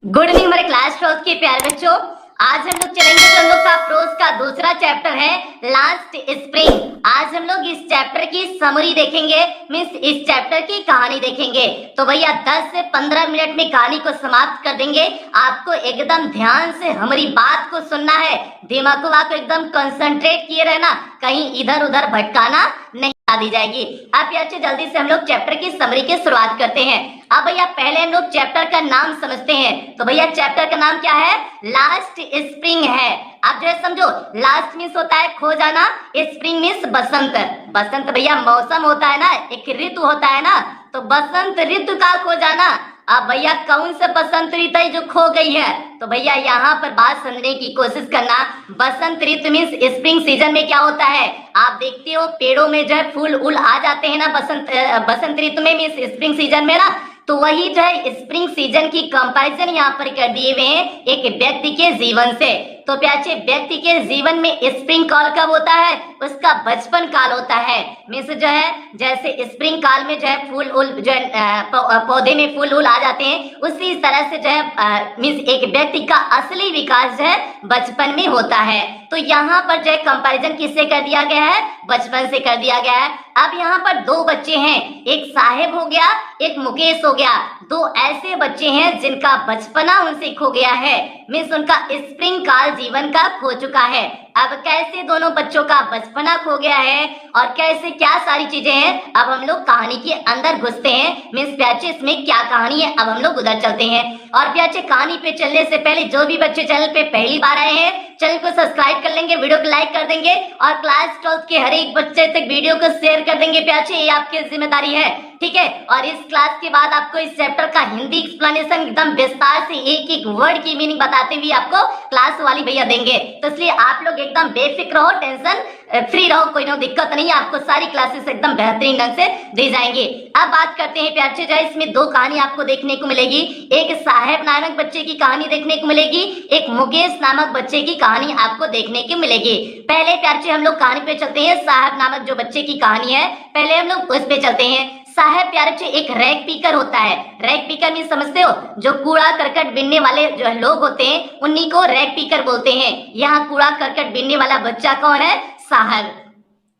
Good evening हमारे class 12 के प्यारे बच्चों। आज हम लोग चलेंगे तो हम लोग का प्रोज का दूसरा चैप्टर है लास्ट स्प्रिंग। आज हम लोग इस चैप्टर की समरी देखेंगे, मीन्स इस चैप्टर की कहानी देखेंगे। तो भैया 10 से 15 मिनट में कहानी को समाप्त कर देंगे। आपको एकदम ध्यान से हमारी बात को सुनना है, दिमाग को एकदम कंसंट्रेट किए रहना, कहीं इधर उधर भटकाना नहीं दी जाएगी। अब यार जल्दी से हम लोग चैप्टर की समरी की शुरुआत करते हैं। अब भैया पहले हम लोग चैप्टर का नाम समझते हैं। तो भैया चैप्टर का नाम क्या है? लास्ट स्प्रिंग है। आप जो है समझो, लास्ट मीन्स होता है खो जाना, स्प्रिंग मीन्स बसंत। बसंत भैया मौसम होता है ना, एक ऋतु होता है ना, तो बसंत ऋतु का खो जाना। अब भैया कौन सा बसंत ऋतु है जो खो गई है? तो भैया यहाँ पर बात समझने की कोशिश करना। बसंत ऋतु मीन्स स्प्रिंग सीजन में क्या होता है? आप देखते हो पेड़ों में जो है फूल उल आ जाते हैं ना बसंत ऋतु में, मीन्स स्प्रिंग सीजन में ना। तो वही जो है स्प्रिंग सीजन की कंपैरिजन यहाँ पर कर दिए हुए हैं एक व्यक्ति के जीवन से। तो प्यारे व्यक्ति के जीवन में स्प्रिंग काल कब होता है? उसका बचपन काल होता है। मीन्स जो है जैसे स्प्रिंग काल में जो है फूल उल जो है पौधे में फूल उल आ जाते हैं, उसी तरह से जो है मीन्स एक व्यक्ति का असली विकास जो है बचपन में होता है। तो यहाँ पर जो है कंपैरिजन किससे कर दिया गया है? बचपन से कर दिया गया है। अब यहाँ पर दो बच्चे हैं, एक साहेब हो गया, एक मुकेश हो गया। दो ऐसे बच्चे हैं जिनका बचपना उनसे खो गया है, मीन्स उनका स्प्रिंग काल जीवन का खो चुका है। अब कैसे दोनों बच्चों का बचपना खो गया है और कैसे क्या सारी चीजें हैं, अब हम लोग कहानी के अंदर घुसते हैं। मीन्स प्याचे इसमें क्या कहानी है, अब हम लोग उधर चलते हैं। और प्याचे कहानी पे चलने से पहले जो भी बच्चे चैनल पे पहली बार आए हैं, चैनल को सब्सक्राइब कर लेंगे, वीडियो को लाइक कर देंगे और क्लास 12 के हर एक बच्चे तक वीडियो को शेयर कर देंगे। प्याचे ये आपकी जिम्मेदारी है, ठीक है। और इस क्लास के बाद आपको इस चैप्टर का हिंदी एक्सप्लेनेशन एकदम विस्तार से एक एक वर्ड की मीनिंग बताते हुए आपको क्लास वाली भैया देंगे। तो इसलिए आप लोग एकदम बेफिक्र रहो, टेंशन फ्री रहो, कोई दिक्कत नहीं, आपको सारी क्लासेस एकदम बेहतरीन ढंग से दी जाएंगे। अब बात करते हैं प्यारे जो है इसमें दो कहानी आपको देखने को मिलेगी। एक साहेब नामक बच्चे की कहानी देखने को मिलेगी, एक मुकेश नामक बच्चे की कहानी आपको देखने को मिलेगी। पहले प्यारे हम लोग कहानी पे चलते हैं, साहेब नामक जो बच्चे की कहानी है, पहले हम लोग उस पे चलते हैं। साहेब प्यारे एक रैक पीकर होता है। रैक पीकर में समझते हो, जो कूड़ा करकट बीनने वाले जो लोग होते हैं उन्हीं को रैक पीकर बोलते हैं। यहाँ कूड़ा करकट बीनने वाला बच्चा कौन है? साहब।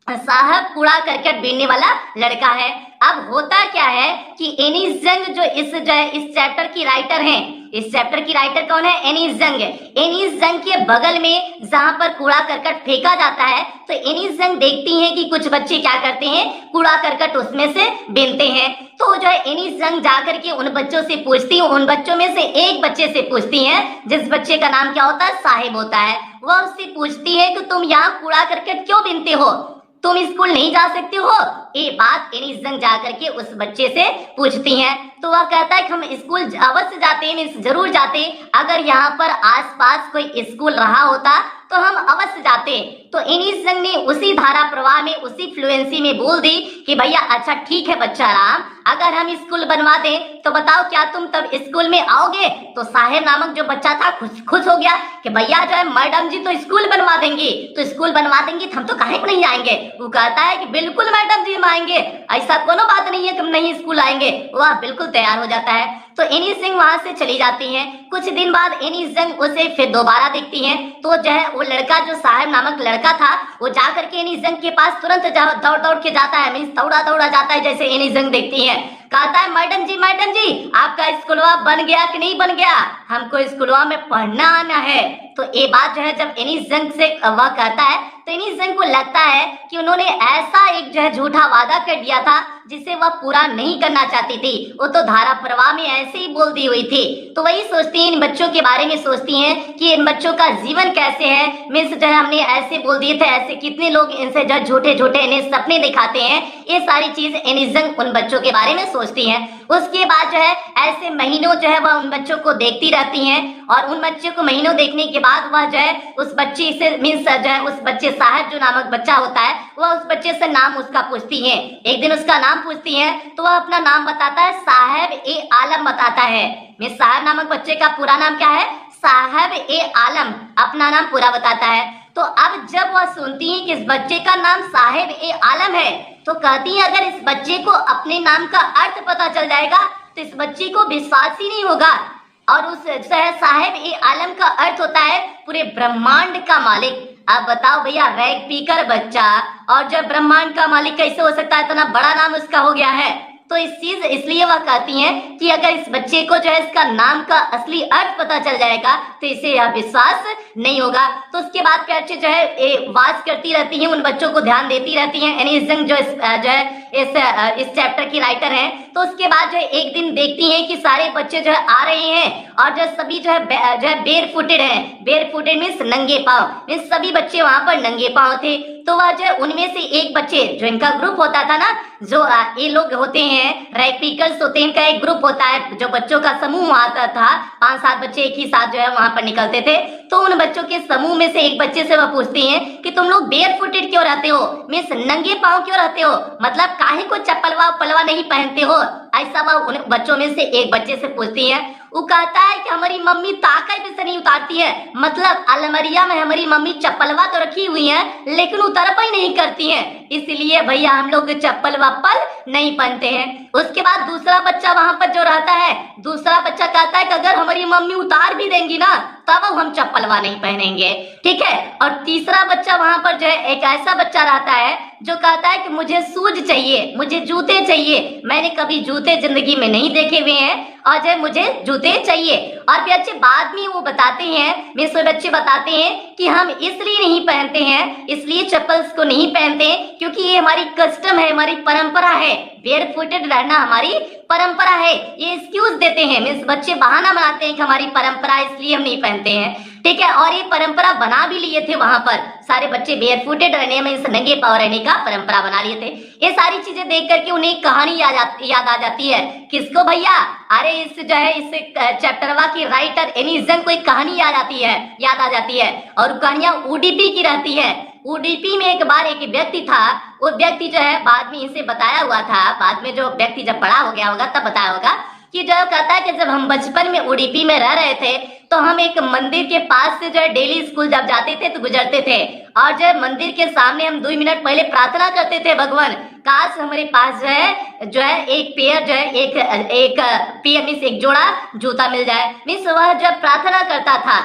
साहब कूड़ा करकट बीनने वाला लड़का है। अब होता क्या है कि एनीस जंग जो इस चैप्टर की राइटर हैं, इस चैप्टर की राइटर कौन है? एनीस जंग। एनीस जंग के बगल में जहां पर कूड़ा करकट फेंका जाता है, तो एनीस जंग देखती हैं कि कुछ बच्चे क्या करते हैं, कूड़ा करकट उसमें से बीनते हैं। तो जो है एनीस जंग जाकर के उन बच्चों से पूछती है, उन बच्चों में से एक बच्चे से पूछती है, जिस बच्चे का नाम क्या होता है? साहिब होता है। वह उससे पूछती है कि तुम यहाँ कूड़ा करकट क्यों बीनते हो, तुम स्कूल नहीं जा सकते हो? ये बात एनीस जंग जाकर के उस बच्चे से पूछती हैं। तो वह कहता है कि हम स्कूल अवश्य जाते हैं, जरूर जाते, अगर यहाँ पर आसपास कोई स्कूल रहा होता तो हम अवश्य जाते। तो एनीस जंग ने उसी धारा प्रवाह में, उसी फ्लुएंसी में बोल दी कि भैया अच्छा ठीक है बच्चा राम, अगर हम स्कूल बनवा दें तो बताओ क्या तुम तब स्कूल में आओगे? तो साहेब नामक जो बच्चा था खुश हो गया कि भैया जो है मैडम जी तो स्कूल बनवा देंगी, तो स्कूल बनवा देंगी तो हम तो काहे को नहीं आएंगे। वो कहता है कि बिल्कुल मैडम जी हम आएंगे, ऐसा कोनो बात नहीं है कि हम नहीं स्कूल आएंगे। वह बिल्कुल तैयार हो जाता है। तो एनीस जंग वहां से चली जाती हैं। कुछ दिन बाद एनीस जंग उसे फिर दोबारा देखती हैं। तो जो है वो लड़का जो साहेब नामक लड़का था, वो जाकर के एनीस जंग के पास तुरंत दौड़ दौड़ के जाता है, मीन्स दौड़ा दौड़ा जाता है। जैसे एनीस जंग देखती है, कहता है मैडम जी आपका स्कूलवा बन गया कि नहीं बन गया, हमको स्कूलवा में पढ़ना आना है। तो ये बात जो है जब एनीस जंग से वह कहता है, तो एनीस जंग को लगता है कि उन्होंने ऐसा एक जो है झूठा वादा कर दिया था जिसे वह पूरा नहीं करना चाहती थी। वो तो धारा प्रवाह में ऐसे ही बोल दी हुई थी। तो वही सोचती हैं, इन बच्चों के बारे में सोचती हैं कि इन बच्चों का जीवन कैसे है, मीन्स जो है हमने ऐसे बोल दिए थे, ऐसे कितने लोग इनसे जो झूठे झूठे इन्हें सपने दिखाते हैं। ये सारी चीज एनीस जंग उन बच्चों के बारे में सोचती हैं। उसके बाद जो है ऐसे महीनों जो है वह उन बच्चों को देखती रहती हैं, और उन बच्चों को महीनों देखने के बाद वह जो है उस बच्चे से, मीन्स जो है उस बच्चे साहब जो नामक बच्चा होता है, वह उस बच्चे से नाम उसका पूछती है। एक दिन उसका नाम पूछती है तो वह अपना नाम बताता है, साहेब ए आलम बताता है। मैं साहब नामक बच्चे का पूरा नाम क्या है? साहेब ए आलम, अपना नाम पूरा बताता है। तो अब जब वह सुनती है कि इस बच्चे का नाम साहेब ए आलम है, तो कहती है अगर इस बच्चे को अपने नाम का अर्थ पता चल जाएगा तो इस बच्चे को विश्वास ही नहीं होगा और उस जो है साहेब ए आलम का अर्थ होता है पूरे ब्रह्मांड का मालिक। अब बताओ भैया, रैग पीकर बच्चा और जब ब्रह्मांड का मालिक कैसे हो सकता है, इतना बड़ा नाम उसका हो गया है। तो इस चीज इसलिए वह कहती हैं कि अगर इस बच्चे को जो है इसका नाम का असली अर्थ पता चल जाएगा तो इसे यह विश्वास नहीं होगा। तो उसके बाद प्याचे जो है वाच करती रहती हैं, उन बच्चों को ध्यान देती रहती हैं। एनी जंग जो है इस चैप्टर की राइटर हैं। तो उसके बाद जो है एक दिन देखती हैं कि सारे बच्चे जो है आ रहे हैं और जो सभी जो है बेर फुटेड है। बेर फुटेड मीन्स नंगे पाँव, मीन्स सभी बच्चे वहां पर नंगे पाँव थे। तो वह जो उनमें से एक बच्चे, जो इनका ग्रुप होता था ना, जो ये लोग होते हैं रैग होते हैं, इनका एक ग्रुप होता है, जो बच्चों का समूह आता था, 5-7 बच्चे एक ही साथ जो है वहां पर निकलते थे। तो उन बच्चों के समूह में से एक बच्चे से वह पूछती हैं कि तुम लोग बेयर फुटेड क्यों रहते हो, मीन्स नंगे पाँव क्यों रहते हो, मतलब काहे को चप्पलवा पलवा नहीं पहनते हो, ऐसा वह उन बच्चों में से एक बच्चे से पूछती है। वो कहता है कि हमारी मम्मी ताकत से नहीं उतारती है, मतलब अलमरिया में हमारी मम्मी चप्पलवा तो रखी हुई है लेकिन उतरपा ही नहीं करती है, इसलिए भैया हम लोग चप्पल वप्पल नहीं पहनते हैं। उसके बाद दूसरा बच्चा वहां पर जो रहता है, दूसरा बच्चा कहता है कि अगर हमारी मम्मी उतार भी देंगी ना तब हम चप्पलवा नहीं पहनेंगे, ठीक है। और तीसरा बच्चा वहां पर जो है एक ऐसा बच्चा रहता है जो कहता है कि मुझे शूज चाहिए, मुझे जूते चाहिए, मैंने कभी जूते जिंदगी में नहीं देखे हुए हैं और जो मुझे जूते चाहिए। और फिर अच्छे बाद में वो बताते हैं, मेरे बच्चे बताते हैं कि हम इसलिए नहीं पहनते हैं, इसलिए चप्पल्स को नहीं पहनते हैं क्योंकि ये हमारी कस्टम है, हमारी परंपरा है, बेयर फुटेड रहना हमारी परंपरा है। ये एक्सक्यूज देते हैं, मीन्स बच्चे बहाना बनाते हैं कि हमारी परंपरा इसलिए हम नहीं पहनते हैं, ठीक है। और ये परंपरा बना भी लिए थे वहां पर सारे बच्चे, बेयर फुटेड रहने में, इस नंगे पांव रहने का परंपरा बना लिए थे। ये सारी चीजें देख करके उन्हें एक कहानी याद आ जाती है। किसको भैया? अरे इस जो है इस चैप्टरवा की राइटर एनी जंग को एक कहानी याद आ जाती है और कहानियां उडीपी की रहती है। उडीपी में एक बार एक व्यक्ति था, वो व्यक्ति जो है बाद में इसे बताया हुआ था, बाद में जो व्यक्ति जब बड़ा हो गया होगा तब बताया होगा कि जो कहता है कि जब हम बचपन में उडीपी में रह रहे थे तो हम एक मंदिर के पास से जो है डेली स्कूल जब जाते थे तो गुजरते थे और जो मंदिर के सामने हम 2 मिनट पहले प्रार्थना करते थे, भगवान काश हमारे पास जो है एक पेयर जो है एक पेयर मीन्स एक जोड़ा जूता मिल जाए। मीन्स वह जब प्रार्थना करता था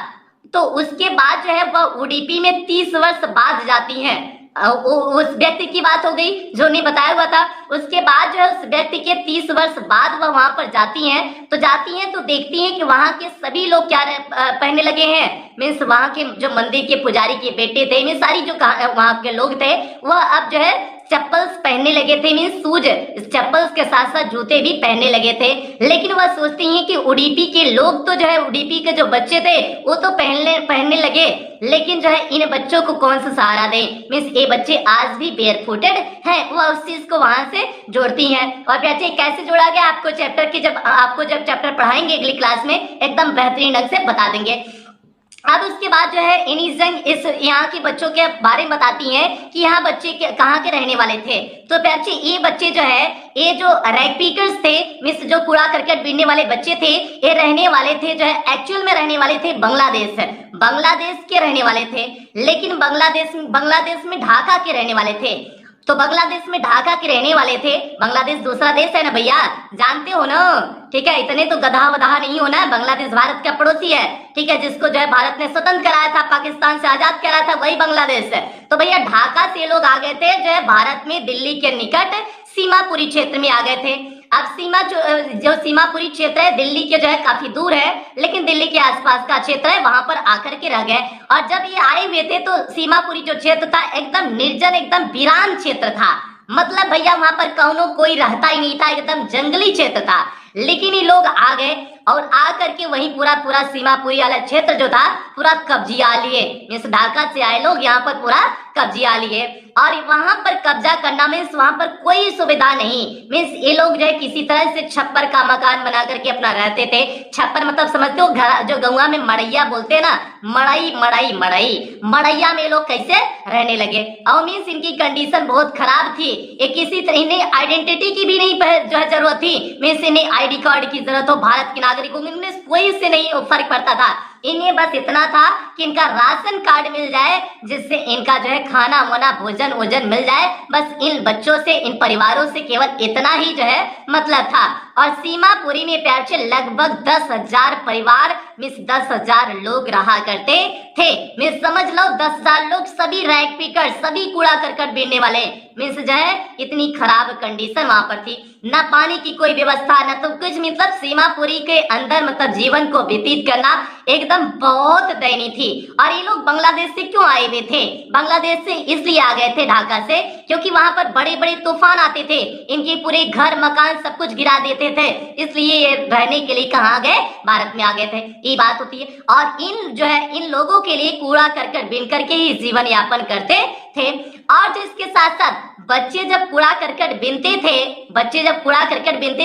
तो उसके बाद जो है वह उडीपी में 30 वर्ष बाद जाती हैं। उस व्यक्ति की बात हो गई जो ने बताया हुआ था। उसके बाद जो है उस व्यक्ति के 30 वर्ष बाद वह वहां पर जाती हैं तो देखती हैं कि वहां के सभी लोग क्या पहनने लगे हैं, मीन्स वहां के जो मंदिर के पुजारी के बेटे थे, मीन्स सारी जो वहां के लोग थे वह अब जो है चप्पल्स पहनने लगे थे, मीन्स शूज, चप्पल्स के साथ साथ जूते भी पहनने लगे थे। लेकिन वह सोचती हैं कि उडीपी के लोग तो जो है उडीपी के जो बच्चे थे वो तो पहनने लगे, लेकिन जो है इन बच्चों को कौन सा सहारा दें, मीन्स ये बच्चे आज भी बेयर फुटेड हैं। वह उस चीज को वहां से जोड़ती हैं। और बच्चे कैसे जोड़ा गया आपको चैप्टर के जब चैप्टर पढ़ाएंगे अगली क्लास में एकदम बेहतरीन ढंग से बता देंगे। अब उसके बाद जो है एनी जंग इस यहाँ के बच्चों के बारे में बताती हैं कि यहाँ बच्चे कहाँ के रहने वाले थे। तो बच्चे ये बच्चे जो है ये जो रैग पीकर्स थे, मिस जो कूड़ा करकट बीनने वाले बच्चे थे, ये रहने वाले थे जो है एक्चुअल में रहने वाले थे बांग्लादेश के रहने वाले थे, लेकिन बांग्लादेश में ढाका के रहने वाले थे। तो बांग्लादेश में ढाका के रहने वाले थे। बांग्लादेश दूसरा देश है ना भैया, जानते हो ना, ठीक है। इतने तो गधा वधा नहीं होना, बांग्लादेश भारत का पड़ोसी है, ठीक है, जिसको जो है भारत ने स्वतंत्र कराया था, पाकिस्तान से आजाद कराया था, वही बांग्लादेश है। तो भैया ढाका से लोग आ गए थे जो है भारत में दिल्ली के निकट सीमापुरी क्षेत्र में आ गए थे। अब जो सीमापुरी क्षेत्र है दिल्ली के जो है काफी दूर है, लेकिन दिल्ली के आसपास का क्षेत्र है, वहां पर आकर के रह गए। और जब ये आए हुए थे तो सीमापुरी जो क्षेत्र था एकदम निर्जन, एकदम वीरान क्षेत्र था, मतलब भैया वहां पर कौनो कोई रहता ही नहीं था, एकदम जंगली क्षेत्र था। लेकिन ये लोग आ गए और आ करके वही पूरा सीमापुरी वाला क्षेत्र जो था पूरा कब्जिया लिए, मीन्स ढाका से आए लोग यहाँ पर पूरा कब्जिया लिए। और वहां पर कब्जा करना मीन्स वहां पर कोई सुविधा नहीं, मीन्स ये लोग जो है किसी तरह से छप्पर का मकान बना करके अपना रहते थे। छप्पर मतलब समझते हो घर, जो गौवा में मड़ैया बोलते हैं ना, मड़ैया में लोग कैसे रहने लगे। और मीन्स इनकी कंडीशन बहुत खराब थी, एक किसी तरह इन्हें आइडेंटिटी की भी नहीं जो है जरूरत थी, मीन्स इन्हें आईडी कार्ड की जरूरत हो, भारत के नागरिकों में कोई से नहीं फर्क पड़ता था। इन्हें बस इतना था कि इनका राशन कार्ड मिल जाए, जिससे इनका जो है खाना वाना भोजन मिल जाए, बस इन बच्चों से, इन परिवारों से केवल इतना ही जो है मतलब था। और सीमापुरी में प्यारे लगभग 10,000 परिवार मीन्स 10,000 लोग रहा करते थे। मीन्स समझ लो 10,000 लोग, सभी रैक पिकर, सभी कूड़ा करकट बीनने वाले। मीन्स जो है इतनी खराब कंडीशन वहां पर थी, न पानी की कोई व्यवस्था न तो कुछ। मतलब सीमापुरी के अंदर मतलब जीवन को व्यतीत करना एकदम बहुत दयनीय थी। और ये लोग बांग्लादेश से क्यों आए हुए थे? बांग्लादेश से इसलिए आ गए थे ढाका से, क्योंकि वहां पर बड़े बड़े तूफान आते थे, इनके पूरे घर मकान सब कुछ गिरा देते थे, इसलिए ये रहने के लिए कहाँ गए? भारत में आ गए थे। ये बात होती है। और इन जो है इन लोगों के लिए कूड़ा करकट बीन करके ही जीवन यापन करते थे। और जो इसके साथ साथ बच्चे जब कूड़ा करकट बीनते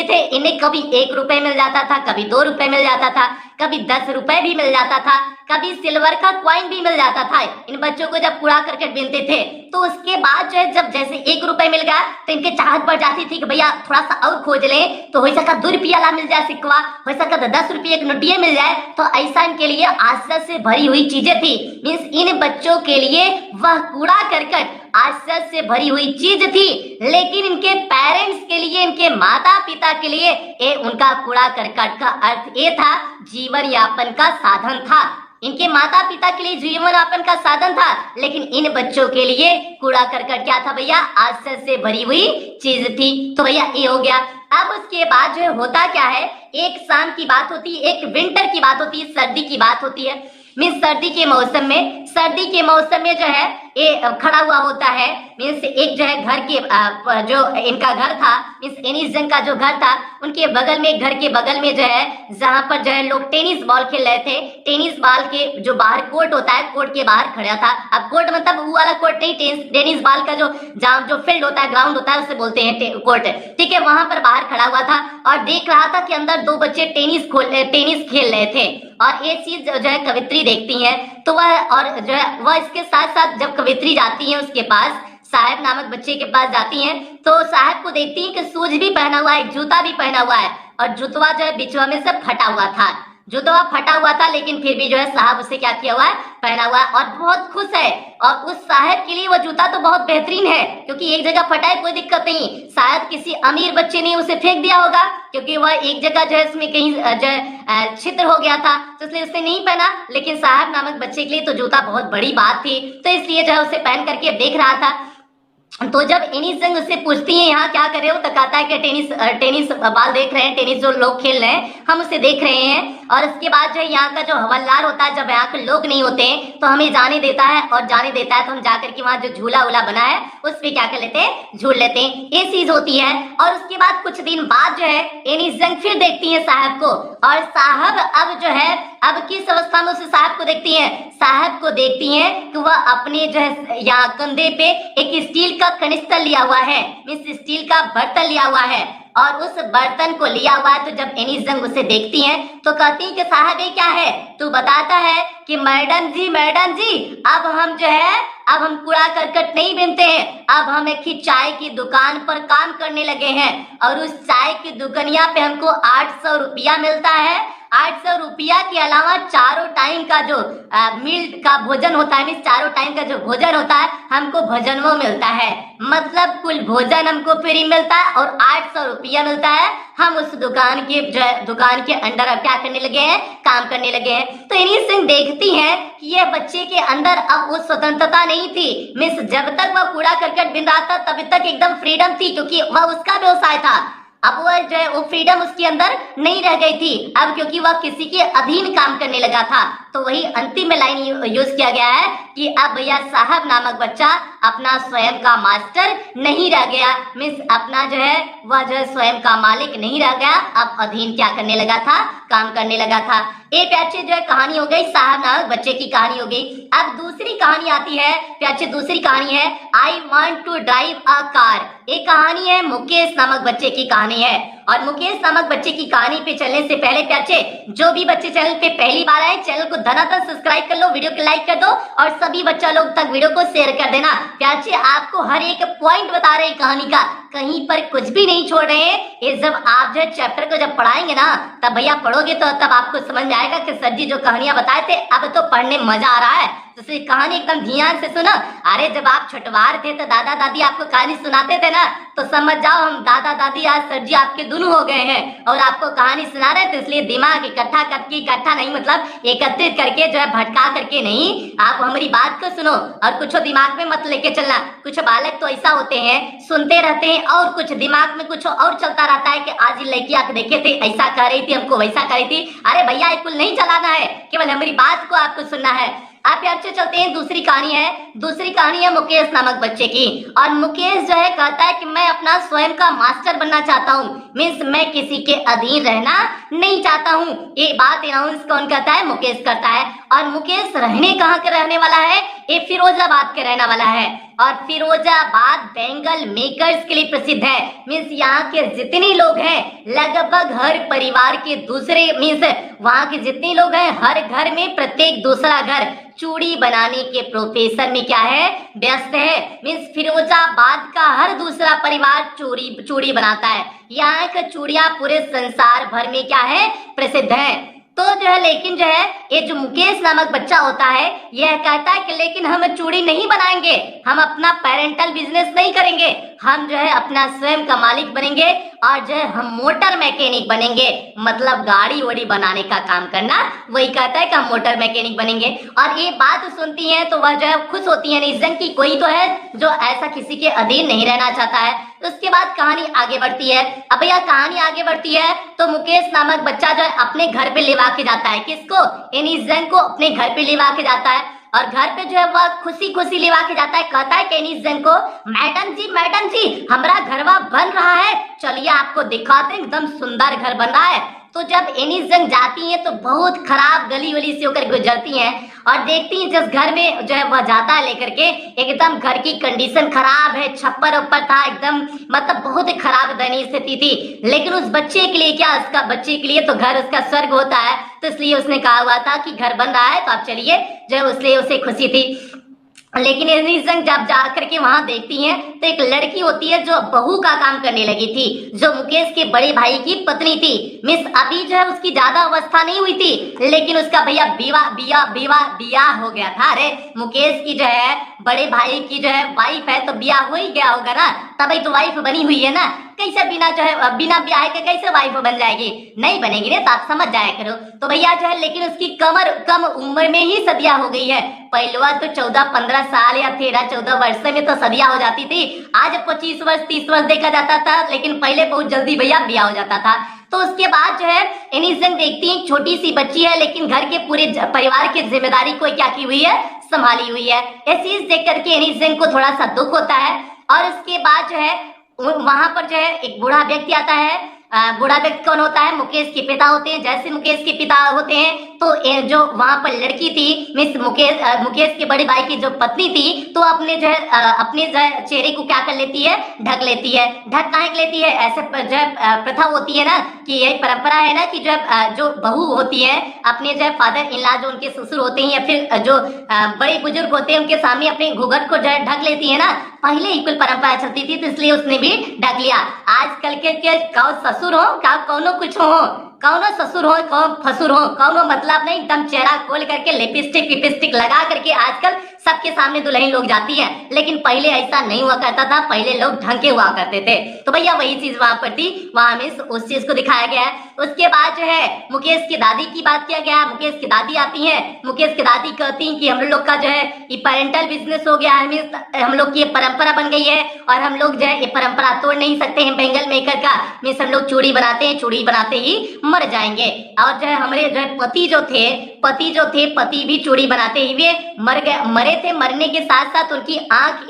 थे, इन्हें कभी 1 रुपए मिल जाता था, कभी 2 रुपए मिल जाता था, कभी 10 रुपए भी मिल जाता था, कभी सिल्वर का कॉइन भी मिल जाता था इन बच्चों को जब कूड़ा करकट बीनते थे। तो उसके बाद जो है जब जैसे 1 रुपए मिल गया तो इनके चाहत बढ़ जाती थी कि भैया थोड़ा सा और खोज लें, तो हो सका 2 रुपया ला मिल जाए सिक्का, हो सका 10 रुपये एक नोटिया मिल जाए। तो ऐसा इनके लिए आशा से भरी हुई चीजें थी। मीन्स इन बच्चों के लिए वह कूड़ा करकट आशा से भरी हुई चीज थी, लेकिन इनके पेरेंट्स के लिए, इनके माता पिता के लिए ये उनका कूड़ा करकट का अर्थ ये था जीवन यापन का साधन था। इनके माता पिता के लिए जीवन यापन का साधन था, लेकिन इन बच्चों के लिए कूड़ा करकट क्या था भैया? आशा से भरी हुई चीज थी। तो भैया ये हो गया। अब उसके बाद जो होता क्या है, एक शाम की बात होती है, एक विंटर की बात होती है, सर्दी की बात होती है। मीन्स सर्दी के मौसम में जो है ये खड़ा हुआ होता है। मीन्स एक जो है घर के जो इनका घर था, मीन्स एनिस जंग का जो घर था, उनके बगल में, घर के बगल में जो है जहां पर जो है लोग टेनिस बॉल खेल रहे थे, टेनिस बॉल के जो बाहर कोर्ट होता है, कोर्ट के बाहर खड़ा था। अब कोर्ट मतलब वो वाला कोर्ट नहीं, टेनिस बॉल का जो जहाँ जो फील्ड होता है, ग्राउंड होता है, उसे बोलते हैं कोर्ट, ठीक है। वहां पर बाहर खड़ा हुआ था और देख रहा था कि अंदर 2 बच्चे टेनिस खेल रहे थे। और ये चीज जो है कवित्री देखती है, तो वह और जो है वह इसके साथ साथ जब कवित्री जाती है उसके पास, साहब नामक बच्चे के पास जाती हैं, तो साहब को देखती हैं कि शूज भी पहना हुआ है, जूता भी पहना हुआ है, और जूतवा जो है बिचवा में से फटा हुआ था, जूतवा फटा हुआ था, लेकिन फिर भी जो है साहब उसे क्या किया हुआ है? पहना हुआ है, और बहुत खुश है। और उस साहब के लिए वो जूता तो बहुत बेहतरीन है, क्योंकि एक जगह फटा है, कोई दिक्कत नहीं। शायद किसी अमीर बच्चे ने उसे फेंक दिया होगा, क्योंकि वह एक जगह जो है इसमें कहीं जो है छिद्र हो गया था, तो इसलिए उसने नहीं पहना। लेकिन साहब नामक बच्चे के लिए तो जूता बहुत बड़ी बात थी, तो इसलिए जो है उसे पहन करके देख रहा था। तो जब एनिस जंग उससे पूछती है यहाँ क्या कर रहे हो, तो कहता है कि टेनिस बॉल देख रहे हैं, टेनिस जो लोग खेल रहे हैं हम उसे देख रहे हैं। और उसके बाद जो यहाँ का जो हवलदार होता है, जब यहाँ के लोग नहीं होते हैं तो हमें जाने देता है, और जाने देता है तो हम जाकर के वहाँ जो झूला उला बना है उस पे क्या कर लेते हैं? झूल लेते हैं। ये चीज होती है। और उसके बाद कुछ दिन बाद जो है एनिस जंग फिर देखती है साहब को, और साहब अब जो है अब किस अवस्था में उसे साहब को देखती हैं? साहब को देखती हैं कि वह अपने जो है यहाँ कंधे पे एक स्टील का कनिस्तर लिया हुआ है, मीन्स स्टील का बर्तन लिया हुआ है, और उस बर्तन को लिया हुआ है। तो जब एनिस जंग उसे देखती हैं तो कहती है कि साहब ये क्या है? तो बताता है कि मैडम जी अब हम जो है अब हम कूड़ा करकट नहीं बीनते हैं, अब हम एक ही चाय की दुकान पर काम करने लगे हैं, और उस चाय की दुकानिया पे हमको 800 रुपया मिलता है। 800 रुपया के अलावा चारों टाइम का जो मील का भोजन होता है, मीन्स चारों टाइम का जो भोजन होता है हमको भोजनों मिलता है, मतलब कुल भोजन हमको फ्री मिलता है और 800 रुपया मिलता है। हम उस दुकान के अंदर अब क्या करने लगे हैं? काम करने लगे हैं। तो एनिस जंग देखती हैं कि यह बच्चे के अंदर अब वो स्वतंत्रता नहीं थी। मिस जब तक वह कूड़ा करकट बिन रहा था तब तक एकदम फ्रीडम थी, क्योंकि वह उसका व्यवसाय था। अब वह जो है वो फ्रीडम उसके अंदर नहीं रह गई थी, अब क्योंकि वह किसी के अधीन काम करने लगा था। तो वही अंतिम में लाइन यूज किया गया है कि अब भैया साहब नामक बच्चा अपना स्वयं का मास्टर नहीं रह गया, मीन्स अपना जो है वह जो है स्वयं का मालिक नहीं रह गया, अब अधीन क्या करने लगा था? काम करने लगा था। ये प्याचे जो है कहानी हो गई, साहब नामक बच्चे की कहानी हो गई। अब दूसरी कहानी आती है प्याचे, दूसरी कहानी है I want to drive a car. ये कहानी है मुकेश नामक बच्चे की कहानी है। और मुकेश नामक बच्चे की कहानी पे चलने से पहले प्याचे, जो भी बच्चे चैनल पे पहली बार आए चैनल को धनाधन सब्सक्राइब कर लो, वीडियो को लाइक कर दो, और सभी बच्चा लोग तक वीडियो को शेयर कर देना। प्याचे आपको हर एक पॉइंट बता रहे हैं कहानी का, कहीं पर कुछ भी नहीं छोड़ रहे हैं। ये जब आप जो चैप्टर को जब पढ़ाएंगे ना, तब भैया पढ़ोगे तो तब आपको समझ में आएगा कि सर जी जो कहानियां बताए थे अब तो पढ़ने मजा आ रहा है। तो इसे कहानी एकदम ध्यान से सुनो। अरे जब आप छोटवार थे तो दादा दादी आपको कहानी सुनाते थे ना, तो समझ जाओ हम दादा दादी आज सर जी आपके दोनों हो गए हैं और आपको कहानी सुना रहे, तो इसलिए दिमाग इकट्ठा करके, इकट्ठा नहीं मतलब एकत्रित करके जो है भटका करके नहीं, आप हमारी बात को सुनो और कुछ दिमाग में मत लेके चलना। कुछ बालक तो ऐसा होते हैं, सुनते रहते हैं और कुछ दिमाग में कुछ और चलता रहता है कि आज ये लड़की आके देखे थे, ऐसा कर रही थी, हमको वैसा कर रही थी। अरे भैया कुल नहीं चलाना है, केवल हमारी बात को आपको सुनना है। आप यार से चलते हैं, दूसरी कहानी है। दूसरी कहानी है मुकेश नामक बच्चे की। और मुकेश जो है कहता है कि मैं अपना स्वयं का मास्टर बनना चाहता हूँ, मीन्स मैं किसी के अधीन रहना नहीं चाहता हूँ। ये बात अनाउंस कौन करता है? मुकेश करता है। और मुकेश रहने कहाँ के रहने वाला है? ये फिरोजाबाद के रहने वाला है। और फिरोजाबाद बैंगल मेकर्स के लिए प्रसिद्ध है, मीन्स यहाँ के जितने लोग हैं लगभग हर परिवार के दूसरे, मीन्स वहाँ के जितने लोग हैं हर घर में प्रत्येक दूसरा घर चूड़ी बनाने के प्रोफेशन में क्या है? व्यस्त है। मीन्स फिरोजाबाद का हर दूसरा परिवार चूड़ी बनाता है। यहाँ का चूड़ियां पूरे संसार भर में क्या है? प्रसिद्ध है। तो जो है लेकिन जो है ये जो मुकेश नामक बच्चा होता है यह कहता है कि लेकिन हम चूड़ी नहीं बनाएंगे, हम अपना पेरेंटल बिजनेस नहीं करेंगे, हम जो है अपना स्वयं का मालिक बनेंगे और जो है हम मोटर मैकेनिक बनेंगे, मतलब गाड़ी वाड़ी बनाने का काम करना। वही कहता है कि हम मोटर मैकेनिक बनेंगे। और ये बात सुनती है तो वह जो है खुश होती है निजन की कोई तो है जो ऐसा किसी के अधीन नहीं रहना चाहता है। उसके बाद कहानी आगे बढ़ती है। अब भैया कहानी आगे बढ़ती है तो मुकेश नामक बच्चा जो है अपने घर पे लेवा के जाता है। किसको? एनिजन को अपने घर पे लेवा के जाता है। और घर पे जो है वह खुशी खुशी लेवा के जाता है। कहता है एनिजन को, मैडम जी हमारा घरवा बन रहा है, चलिए आपको दिखाते हैं, एकदम सुंदर घर बन रहा है। तो जब एनिजन जाती हैं तो बहुत खराब गली वली से होकर गुजरती हैं और देखती हैं जिस घर में जो है वह जाता है लेकर के, एकदम घर की कंडीशन खराब है, छप्पर ऊपर था एकदम, मतलब बहुत ही खराब दयनीय स्थिति थी। लेकिन उस बच्चे के लिए क्या, उसका बच्चे के लिए तो घर उसका स्वर्ग होता है, तो इसलिए उसने कहा हुआ था कि घर बन रहा है तो आप चलिए, जो उसलिए उसे खुशी थी। लेकिन एनिजन जब जाकर के वहां देखती हैं तो एक लड़की होती है जो बहू का काम करने लगी थी, जो मुकेश के बड़े भाई की पत्नी थी। मिस अभी जो है उसकी ज्यादा अवस्था नहीं हुई थी, लेकिन उसका भैया बियाह हो गया था। अरे मुकेश की जो है बड़े भाई की जो है वाइफ है तो बियाह हो ही गया होगा ना, तभी तो वाइफ बनी हुई है ना। कैसे बिना जो है बिना ब्याह के कैसे वाइफ बन जाएगी? नहीं बनेगी ना, तो आप समझ जाया करो। तो भैया जो है लेकिन उसकी कम उम्र में ही सदियां हो गई है। पहलवा तो 14-15 साल या 13-14 वर्ष में तो सदियां हो जाती थी। आज 25 वर्ष 30 वर्ष देखा जाता था, लेकिन पहले बहुत जल्दी भैया ब्याह हो जाता था। तो उसके बाद जो है एनिजन देखती है छोटी सी बच्ची है लेकिन घर के पूरे परिवार की जिम्मेदारी को क्या की हुई है? संभाली हुई है। ये चीज देख करके एनिजन को थोड़ा सा दुख होता है। और उसके बाद जो है वहां पर जो है एक बूढ़ा व्यक्ति आता है। बूढ़ा व्यक्ति कौन होता है? मुकेश के पिता होते हैं। जैसे मुकेश के पिता होते हैं तो जो वहां पर लड़की थी मिस मुकेश के बड़े भाई की जो पत्नी थी, तो अपने जो है अपने जो है चेहरे को क्या कर लेती है? ढक लेती है। ढक काहे लेती है? ऐसे जो है प्रथा होती है ना, कि यही परंपरा है ना कि जो बहू होती है अपने जो है फादर इन लॉ, जो उनके ससुर होते हैं या फिर जो बड़े बुजुर्ग होते हैं उनके सामने अपने घूंघट को जो है ढक लेती है ना। पहले ही कुल परंपरा चलती थी तो इसलिए उसने भी ढक लिया। आजकल के ससुर हो का कौनो कुछ हो, कौनो ससुर हो कौन फसुर हो, कौनो मतलब नहीं, एकदम चेहरा खोल करके लिपस्टिक लगा करके आजकल सबके सामने दुल्हन लोग जाती है। लेकिन पहले ऐसा नहीं हुआ करता था, पहले लोग ढंग के हुआ करते थे। तो भैया वही चीज वहां पर थी, वहां में उस चीज को दिखाया गया है। उसके बाद जो है मुकेश की दादी की बात किया गया। मुकेश की दादी आती है। मुकेश की दादी कहती हैं कि हम लोग का जो है ये पेरेंटल बिजनेस हो गया है, हम लोग की ये परंपरा बन गई है और हम लोग जो है ये परंपरा तोड़ नहीं सकते हैं बैंगल मेकर का। मीन्स हम लोग चूड़ी बनाते हैं, चूड़ी बनाते ही मर जाएंगे। और जो है हमारे जो है पति भी चूड़ी बनाते हुए मरे थे। मरने के साथ साथ उनकी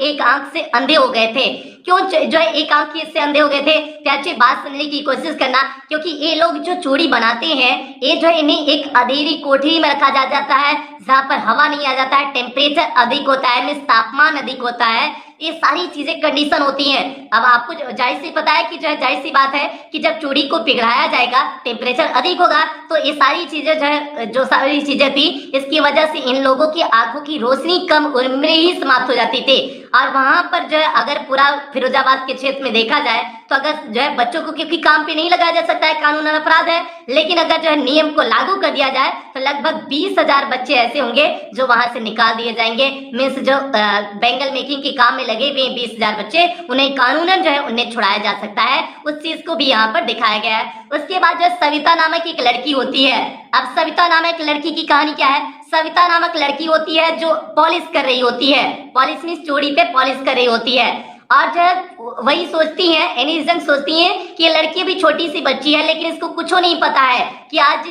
एक आंख से अंधे हो गए थे। क्यों जो है एक आंख से अंधे हो गए थे? अच्छी बात सुनने की कोशिश करना, क्योंकि ये लोग जो चूड़ी बनाते हैं ये जो है इन्हें एक अंधेरी कोठरी में रखा जाता है जहाँ पर हवा नहीं आ जाता है, टेम्परेचर अधिक होता है, मीन्स तापमान अधिक होता है। ये सारी चीजें कंडीशन होती हैं। अब आपको जाहिर सी पता है कि जो है जाहिर सी बात है कि जब चूड़ी को पिघलाया जाएगा टेम्परेचर अधिक होगा, तो ये सारी चीजें जो है जो सारी चीजें थी इसकी वजह से इन लोगों की आंखों की रोशनी कम उम्र में ही समाप्त हो जाती थी। और वहां पर जो है अगर पूरा फिरोजाबाद के क्षेत्र में देखा जाए तो अगर जो है बच्चों को, क्योंकि काम पे नहीं लगाया जा सकता है, कानूनन अपराध है, लेकिन अगर जो है नियम को लागू कर दिया जाए तो लगभग 20,000 बच्चे ऐसे होंगे जो वहां से निकाल दिए जाएंगे। मीन्स जो बैंगल मेकिंग के काम में लगे हुए 20,000 बच्चे, उन्हें कानूनन जो है उन्हें छुड़ाया जा सकता है। उस चीज को भी यहाँ पर दिखाया गया है। उसके बाद जो सविता नामक एक लड़की होती है। अब सविता नामक लड़की की कहानी क्या है? सविता नामक लड़की होती है जो पॉलिश कर रही होती है, पॉलिश मीन्स चूड़ी पे पॉलिश कर रही होती है, और जो है वही सोचती है, एनी जंग सोचती है कि ये लड़की भी छोटी सी बच्ची है, लेकिन इसको कुछ नहीं पता है कि आज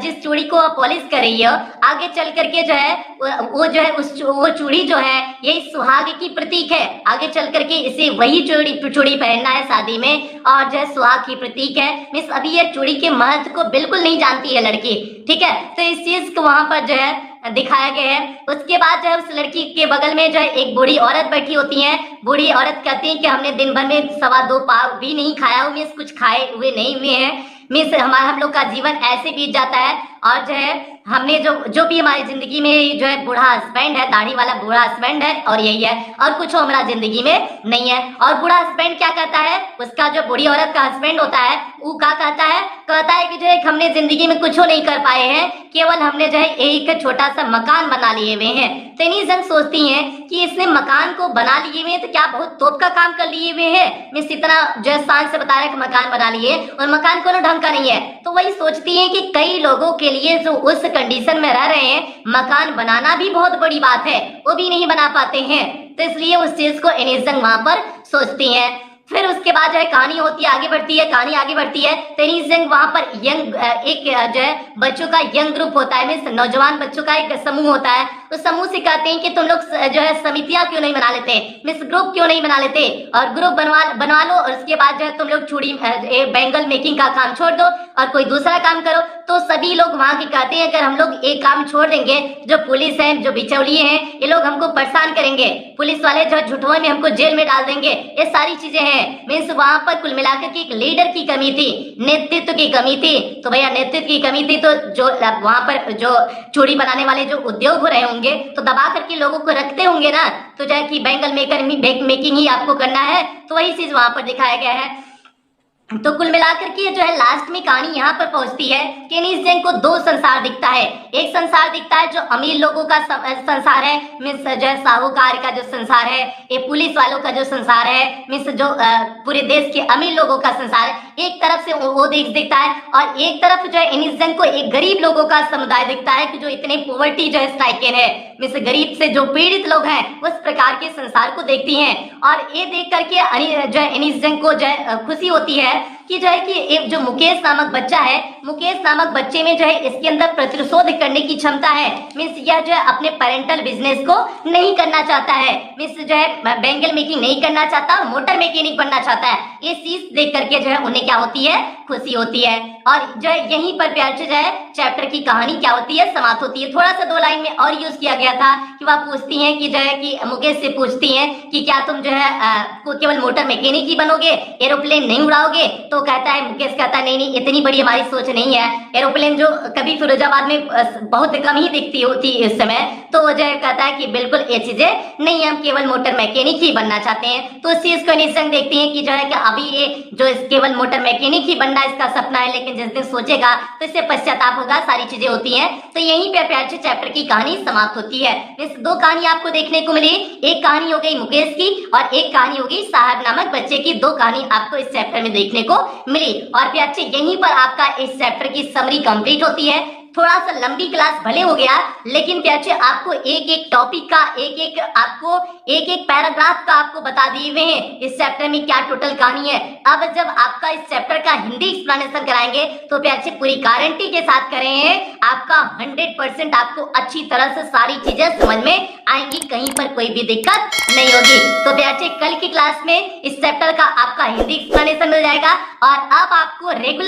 जिस चूड़ी को पॉलिश कर रही है आगे चल करके जो है वो जो है वो चूड़ी जो है यही सुहाग की प्रतीक है। आगे चल करके इसे वही चूड़ी पहनना है शादी में, और जो है सुहाग की प्रतीक है। मिस अभी ये चूड़ी के महत्व को बिल्कुल नहीं जानती है लड़की, ठीक है। तो इस चीज को वहां पर जो है दिखाया गया है। उसके बाद जो है उस लड़की के बगल में जो है एक बूढ़ी औरत बैठी होती है। बूढ़ी औरत कहती है कि हमने दिन भर में 2.25 पाव भी नहीं खाया हुआ, मीन्स कुछ खाए हुए नहीं हुए हैं, मीन्स हम लोग का जीवन ऐसे बीत जाता है। और जो है हमने जो भी हमारी जिंदगी में जो है बूढ़ा हस्बैंड है, दाढ़ी वाला बूढ़ा हस्बैंड है, और यही है, और कुछ हमारा जिंदगी में नहीं है। और बूढ़ा हस्बैंड क्या कहता है, उसका जो बूढ़ी औरत का हस्बैंड होता है वो क्या कहता है कि जो है हमने जिंदगी में कुछ नहीं कर पाए हैं, केवल हमने जो है एक छोटा सा मकान बना लिए हुए हैं। तो इन्हीं जन सोचती हैं कि इसने मकान को बना लिए हुए हैं तो क्या बहुत तोप का काम कर लिए हुए हैं, मिस इतना जो है शान से बता रहा है कि मकान बना लिए, और मकान कोनो ढंग का नहीं है। तो वही सोचती है कि कई लोगों के लिए जो उस कंडीशन में रह रहे हैं, मकान बनाना भी बहुत बड़ी बात है, वो भी नहीं बना पाते हैं। तो इसलिए उस चीज को एनिजंग वहां पर सोचती हैं। फिर उसके बाद जो है कहानी होती है, आगे बढ़ती है, कहानी आगे बढ़ती है। तो एनिजंग वहां पर यंग एक जो है बच्चों का यंग ग्रुप होता है, मीन्स नौजवान बच्चों का एक समूह होता है। उस समूह से कहते हैं कि तुम लोग जो है समितियां क्यों नहीं बना लेते, मीन्स ग्रुप क्यों नहीं बना लेते, और ग्रुप बनवा लो, और उसके बाद जो है तुम लोग चूड़ी बैंगल मेकिंग का काम छोड़ दो और कोई दूसरा काम करो। तो सभी लोग वहां के कहते हैं अगर हम लोग एक काम छोड़ देंगे, जो पुलिस है, जो बिचौलिए हैं, ये लोग हमको परेशान करेंगे, पुलिस वाले जो झूठों में हमको जेल में डाल देंगे, ये सारी चीजें हैं। मीन्स वहां पर कुल मिलाकर के एक लीडर की कमी थी, नेतृत्व की कमी थी। तो भैया नेतृत्व की कमी थी तो जो वहां पर जो चूड़ी बनाने वाले जो उद्योग हो रहे होंगे तो दबा करके लोगों को रखते होंगे ना, तो जो है कि बैंगल मेकिंग ही आपको करना है। तो वही चीज वहां पर दिखाया गया है। तो कुल मिलाकर के जो है लास्ट में कहानी यहाँ पर पहुंचती है कि एनिजंग को दो संसार दिखता है। एक संसार दिखता है जो अमीर लोगों का संसार है, मीन्स जो है साहूकार का जो संसार है, ये पुलिस वालों का जो संसार है, मीन्स जो पूरे देश के अमीर लोगों का संसार है, एक तरफ से वो दिखता है। और एक तरफ जो है एनिजंग को एक गरीब लोगों का समुदाय दिखता है कि जो इतने पॉवर्टी जो है स्ट्राइकन है, मीन्स गरीब से जो पीड़ित लोग हैं उस प्रकार के संसार को देखती हैं। और ये देख करके जो है एनिजंग को जो है खुशी होती है कि जो है कि एक जो मुकेश नामक बच्चा है, मुकेश नामक बच्चे में जो है इसके अंदर प्रतिशोध करने की क्षमता है। मीन्स यह जो है अपने पेरेंटल बिजनेस को नहीं करना चाहता है, मीन्स जो है बैंगल मेकिंग नहीं करना चाहता, मोटर मैकेनिक बनना चाहता है। ये चीज देख करके जो है उन्हें क्या होती है, खुशी होती है। और जो है यहीं पर प्यार से जो है चैप्टर की कहानी क्या होती है, समाप्त होती है। थोड़ा सा 2 लाइन में और यूज किया गया था कि वह पूछती हैं कि जो है कि मुकेश से पूछती हैं कि क्या तुम जो है केवल मोटर मैकेनिक ही बनोगे, एरोप्लेन नहीं उड़ाओगे? तो कहता है, मुकेश कहता है नहीं इतनी बड़ी हमारी सोच नहीं है, एरोप्लेन जो कभी फिरोजाबाद में बहुत कम ही दिखती होती इस समय। तो वो जो है कहता है कि बिल्कुल ये चीजें नहीं, हम केवल मोटर मैकेनिक ही बनना चाहते हैं। तो इस चीज को एनिजंग देखती है कि जो है कि अभी ये जो केवल मोटर मैकेनिक ही बनना इसका सपना है, लेकिन जिस दिन सोचेगा तो इससे पश्चाताप होगा, सारी चीजें होती हैं। तो यहीं पे प्यार से चैप्टर की कहानी समाप्त होती है। इस 2 कहानी आपको देखने को मिली, एक कहानी हो गई मुकेश की और एक कहानी हो गई साहब नामक बच्चे की। 2 कहानी आपको इस चैप्टर में देखने को मिली। और प्यार से यहीं पर आपका इस चैप्टर की समरी कंप्लीट होती है। थोड़ा सा लंबी क्लास भले हो गया, लेकिन प्यार से आपको एक एक टॉपिक का एक एक पैराग्राफ का आपको बता दिए हुए हैं इस चैप्टर में क्या टोटल कहानी है। अब जब आपका इस चैप्टर का हिंदी एक्सप्लेनेशन कराएंगे तो प्यार से पूरी गारंटी के साथ कर रहे हैं, आपका 100% आपको अच्छी तरह से सारी चीजें समझ में आएंगी, कहीं पर कोई भी दिक्कत नहीं होगी। तो प्यार से कल की क्लास में इस चैप्टर का आपका हिंदी एक्सप्लेनेशन मिल जाएगा और अब आपको रेगुलर